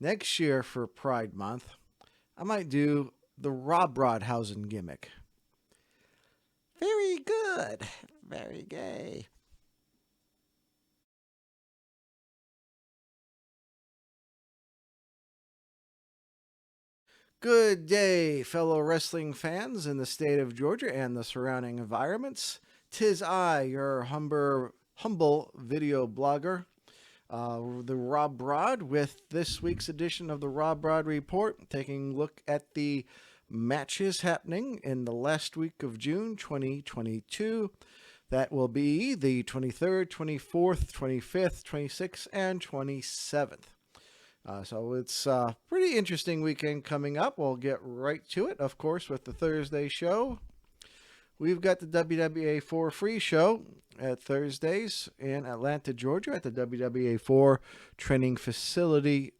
Next year for Pride Month, I might do the RobBrod gimmick. Very good. Very gay. Good day, fellow wrestling fans in the state of Georgia and the surrounding environments. Tis I, your humble video blogger, the RobBrod, with this week's edition of the RobBrod Report, taking a look at the matches happening in the last week of June 2022. That will be the 23rd, 24th, 25th, 26th, and 27th. So it's a pretty interesting weekend coming up. We'll get right to it, of course, with the Thursday show. We've got the WWA 4 free show at Thursdays in Atlanta, Georgia at the WWA 4 training facility.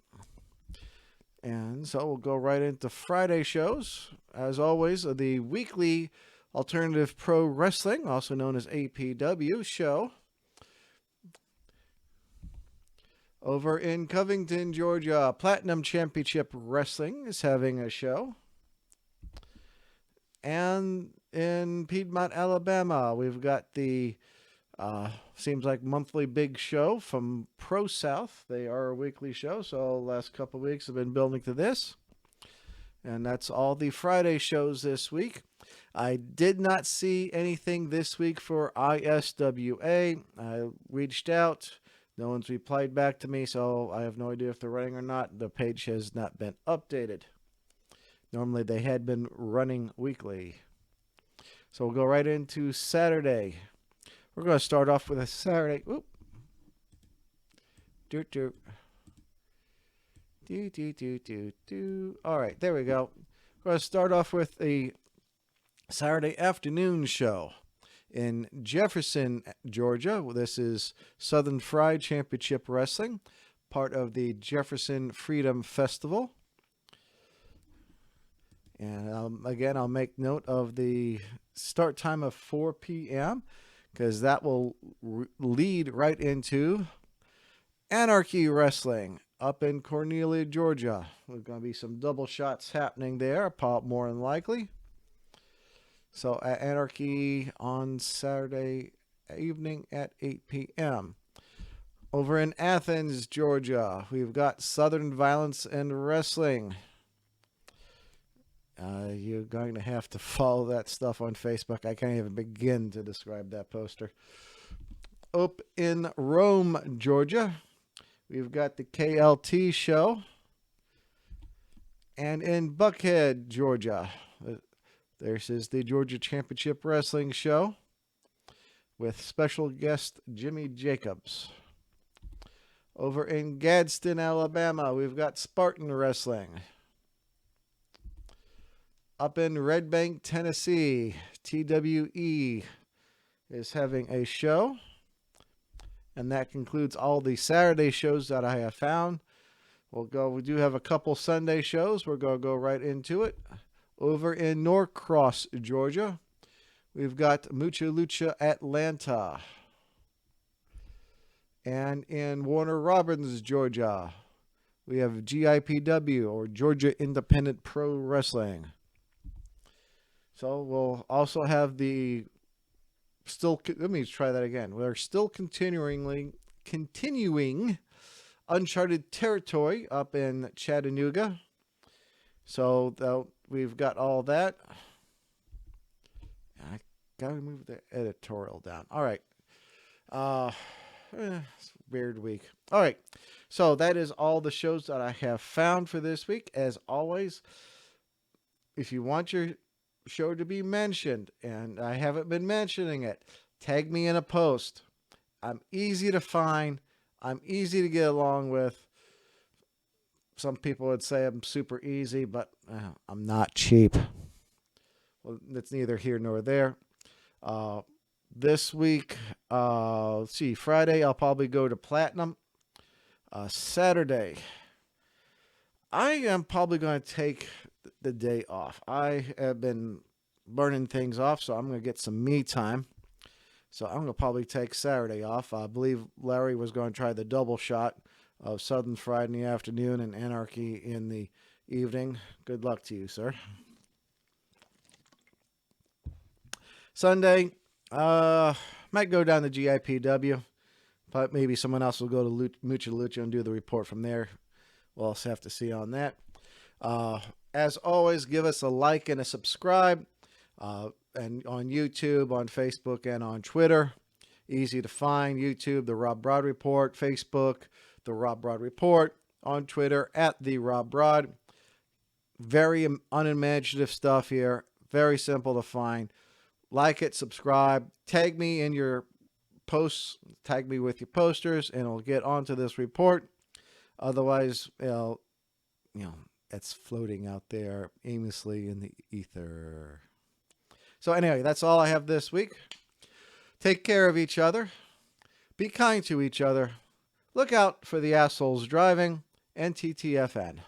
And so we'll go right into Friday shows. As always, the weekly Alternative Pro Wrestling, also known as APW show. Over in Covington, Georgia, Platinum Championship Wrestling is having a show. And in Piedmont, Alabama, we've got the seems like monthly big show from Pro South. They are a weekly show, so the last couple of weeks have been building to this. And that's all the Friday shows this week. I did not see anything this week for ISWA. I reached out. No one's replied back to me, so I have no idea if they're running or not. The page has not been updated. Normally they had been running weekly. So we'll go right into Saturday. We're going to start off with a Saturday. Oop. Doot doot. Do do do do do. All right, there we go. We're going to start off with a Saturday afternoon show in Jefferson, Georgia. This is Southern Fried Championship Wrestling, part of the Jefferson Freedom Festival. And again, I'll make note of the start time of 4 p.m. because that will lead right into Anarchy Wrestling up in Cornelia, Georgia. There's going to be some double shots happening there, more than likely. So at Anarchy on Saturday evening at 8 p.m. Over in Athens, Georgia, we've got Southern Violence and Wrestling. You're going to have to follow that stuff on Facebook. I can't even begin to describe that poster. Up in Rome, Georgia, we've got the KLT show. And in Buckhead, Georgia, this is the Georgia Championship Wrestling show with special guest Jimmy Jacobs. Over in Gadsden, Alabama, we've got Spartan Wrestling. Up in Red Bank, Tennessee, TWE is having a show. And that concludes all the Saturday shows that I have found. We do have a couple Sunday shows. We're going to go right into it. Over in Norcross, Georgia, we've got Mucha Lucha Atlanta. And in Warner Robins, Georgia, we have GIPW, or Georgia Independent Pro Wrestling. So we'll also have let me try that again. We're still continuing Uncharted Territory up in Chattanooga. So we've got all that. I gotta move the editorial down. All right. It's a weird week. All right. So that is all the shows that I have found for this week. As always, if you want your show to be mentioned, and I haven't been mentioning it, tag me in a post. I'm easy to find. I'm easy to get along with. Some people would say I'm super easy, but I'm not cheap. Well, that's neither here nor there. This week, let's see, Friday, I'll probably go to Platinum. Saturday, I am probably going to take the day off. I have been burning things off, so I'm going to get some me time. So I'm going to probably take Saturday off. I believe Larry was going to try the double shot. of Southern Friday in the afternoon and Anarchy in the evening. Good luck to you, sir. Sunday, might go down to GIPW, but maybe someone else will go to Mucha Lucha and do the report from there. We'll also have to see on that. As always, give us a like and a subscribe, and on YouTube, on Facebook, and on Twitter. Easy to find. YouTube, the RobBrod Report. Facebook, the RobBrod Report. On Twitter, at the RobBrod. Very unimaginative stuff here. Very simple to find. Like it, subscribe, tag me in your posts, tag me with your posters, and I'll get onto this report. Otherwise, it's floating out there aimlessly in the ether. So anyway, that's all I have this week. Take care of each other. Be kind to each other. Look out for the assholes driving. NTTFN.